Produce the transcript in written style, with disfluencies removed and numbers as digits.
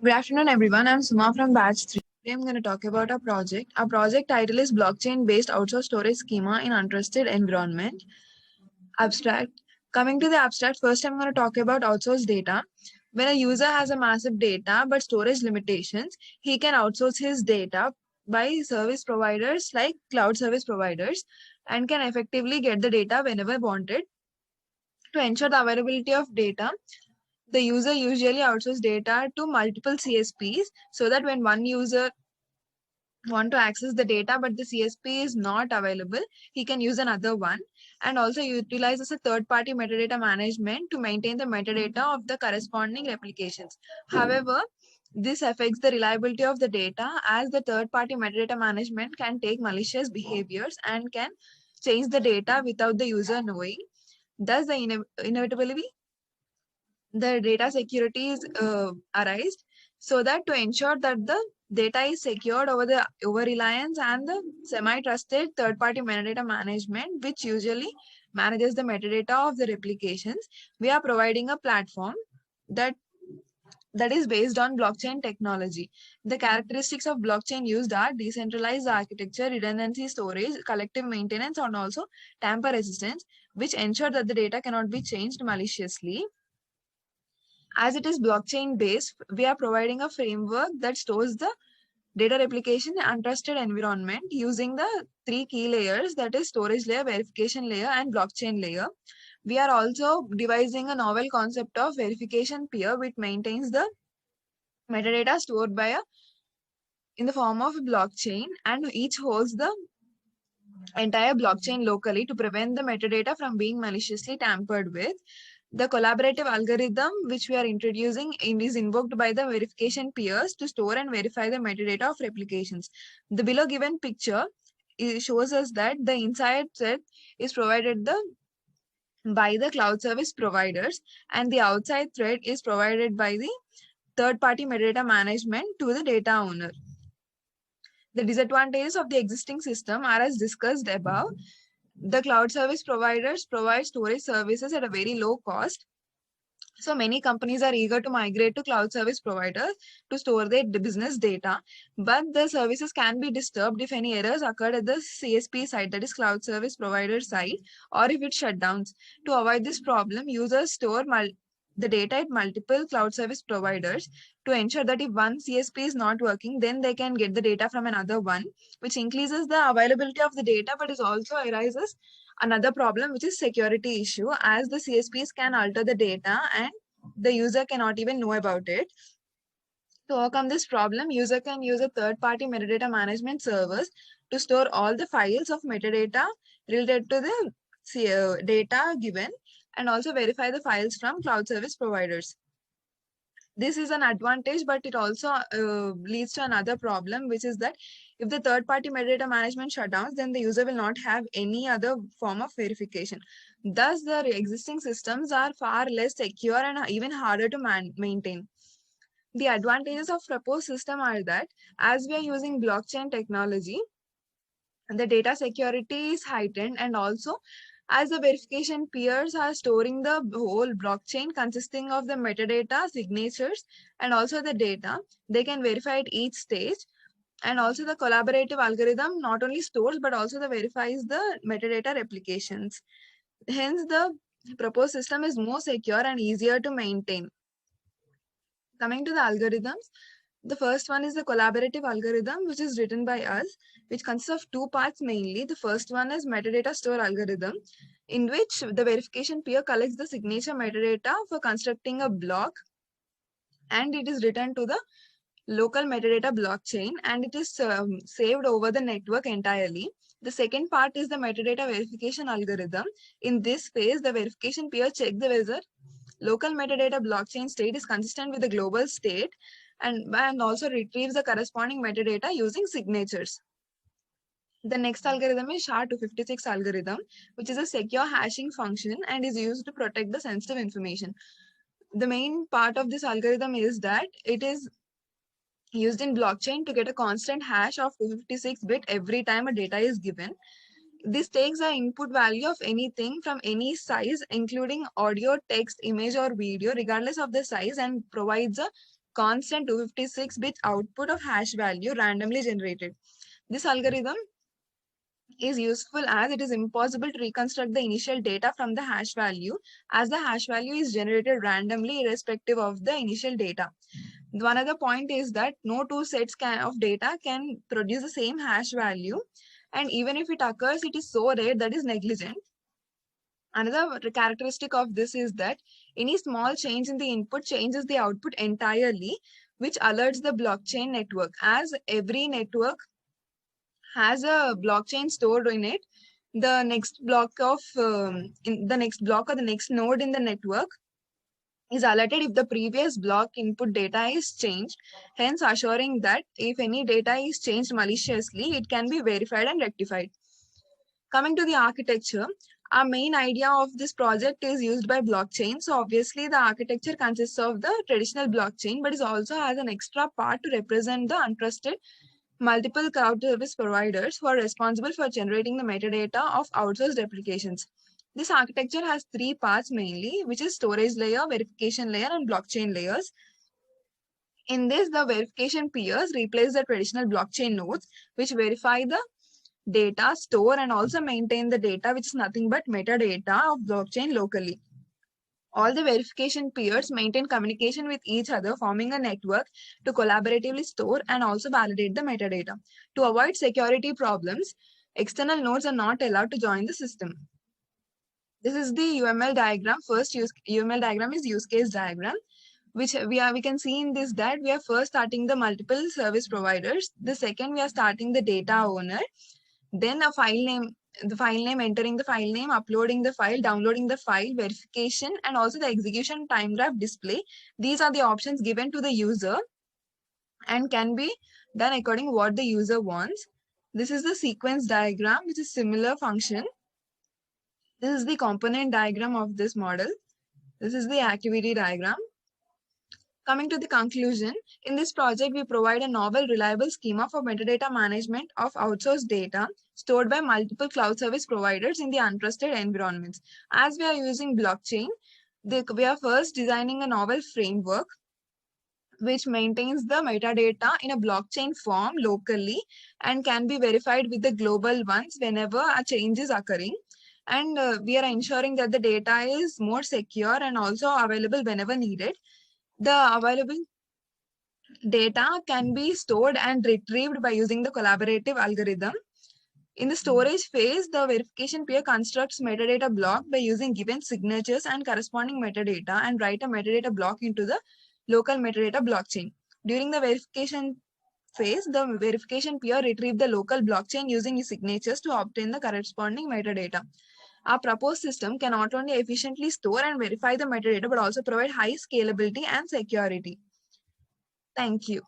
Good afternoon, everyone. I'm Suma from Batch 3. Today I'm going to talk about our project. Our project title is Blockchain Based Outsourced Storage Schema in Untrusted Environment. Abstract. Coming to the abstract, first I'm going to talk about outsourced data. When a user has a massive data but storage limitations, he can outsource his data by service providers like cloud service providers and can effectively get the data whenever wanted. To ensure the availability of data, the user usually outsources data to multiple CSPs so that when one user want to access the data but the CSP is not available, he can use another one, and also utilizes a third-party metadata management to maintain the metadata of the corresponding replications. However, this affects the reliability of the data as the third-party metadata management can take malicious behaviors and can change the data without the user knowing. Thus, inevitably the data security is arise, so that to ensure that the data is secured over the over reliance and the semi-trusted third-party metadata management, which usually manages the metadata of the replications, we are providing a platform that is based on blockchain technology. The characteristics of blockchain used are decentralized architecture, redundancy storage, collective maintenance, and also tamper resistance, which ensure that the data cannot be changed maliciously. As it is blockchain based, we are providing a framework that stores the data replication in untrusted environment using the three key layers, that is storage layer, verification layer, and blockchain layer. We are also devising a novel concept of verification peer, which maintains the metadata stored by in the form of a blockchain, and each holds the entire blockchain locally to prevent the metadata from being maliciously tampered with. The collaborative algorithm which we are introducing is invoked by the verification peers to store and verify the metadata of replications. The below given picture shows us that the inside set is provided by the cloud service providers, and the outside thread is provided by the third-party metadata management to the data owner. The disadvantages of the existing system are as discussed above. The cloud service providers provide storage services at a very low cost. So many companies are eager to migrate to cloud service providers to store their business data, but the services can be disturbed if any errors occurred at the CSP side, that is cloud service provider side, or if it shutdowns. To avoid this problem, users store the data at multiple cloud service providers to ensure that if one CSP is not working, then they can get the data from another one, which increases the availability of the data, but it also arises another problem, which is security issue, as the CSPs can alter the data and the user cannot even know about it. To overcome this problem, user can use a third-party metadata management service to store all the files of metadata related to the data given, and also verify the files from cloud service providers. This is an advantage, but it also leads to another problem, which is that if the third-party metadata management shutdowns, then the user will not have any other form of verification. Thus, the existing systems are far less secure and even harder to maintain. The advantages of proposed system are that as we are using blockchain technology, the data security is heightened, and also as the verification peers are storing the whole blockchain consisting of the metadata, signatures, and also the data, they can verify at each stage. And also the collaborative algorithm not only stores but also the verifies the metadata replications. Hence, the proposed system is more secure and easier to maintain. Coming to the algorithms, the first one is the collaborative algorithm, which is written by us, which consists of two parts mainly. The first one is metadata store algorithm, in which the verification peer collects the signature metadata for constructing a block, and it is written to the local metadata blockchain, and it is saved over the network entirely. The second part is the metadata verification algorithm. In this phase, the verification peer checks whether local metadata blockchain state is consistent with the global state, and also retrieves the corresponding metadata using signatures. The next algorithm is SHA-256 algorithm, which is a secure hashing function and is used to protect the sensitive information. The main part of this algorithm is that it is used in blockchain to get a constant hash of 256 bit every time a data is given. This takes the input value of anything from any size, including audio, text, image, or video, regardless of the size, and provides a constant 256-bit output of hash value randomly generated. This algorithm is useful as it is impossible to reconstruct the initial data from the hash value, as the hash value is generated randomly irrespective of the initial data. One other point is that no two sets of data can produce the same hash value, and even if it occurs, it is so rare that is negligent. Another characteristic of this is that any small change in the input changes the output entirely, which alerts the blockchain network. As every network has a blockchain stored in it, the next block of in the next block or the next node in the network is alerted if the previous block input data is changed, hence assuring that if any data is changed maliciously, it can be verified and rectified. Coming to the architecture, our main idea of this project is used by blockchain. So obviously the architecture consists of the traditional blockchain, but it also has an extra part to represent the untrusted multiple cloud service providers who are responsible for generating the metadata of outsourced applications. This architecture has three parts mainly, which is storage layer, verification layer, and blockchain layers. In this, the verification peers replace the traditional blockchain nodes, which verify the data, store, and also maintain the data, which is nothing but metadata of blockchain locally. All the verification peers maintain communication with each other, forming a network to collaboratively store and also validate the metadata. To avoid security problems, external nodes are not allowed to join the system. This is the UML diagram. First UML diagram is use case diagram, which we can see in this that we are first starting the multiple service providers. The second, we are starting the data owner. Then a file name, the file name, entering the file name, uploading the file, downloading the file, verification, and also the execution time graph display. These are the options given to the user and can be done according to what the user wants. This is the sequence diagram, which is similar function. This is the component diagram of this model. This is the activity diagram. Coming to the conclusion, in this project, we provide a novel, reliable schema for metadata management of outsourced data stored by multiple cloud service providers in the untrusted environments. As we are using blockchain, we are first designing a novel framework which maintains the metadata in a blockchain form locally and can be verified with the global ones whenever a change is occurring. And we are ensuring that the data is more secure and also available whenever needed. The available data can be stored and retrieved by using the collaborative algorithm. In the storage phase, the verification peer constructs metadata block by using given signatures and corresponding metadata and write a metadata block into the local metadata blockchain. During the verification phase, the verification peer retrieve the local blockchain using the signatures to obtain the corresponding metadata. Our proposed system can not only efficiently store and verify the metadata, but also provide high scalability and security. Thank you.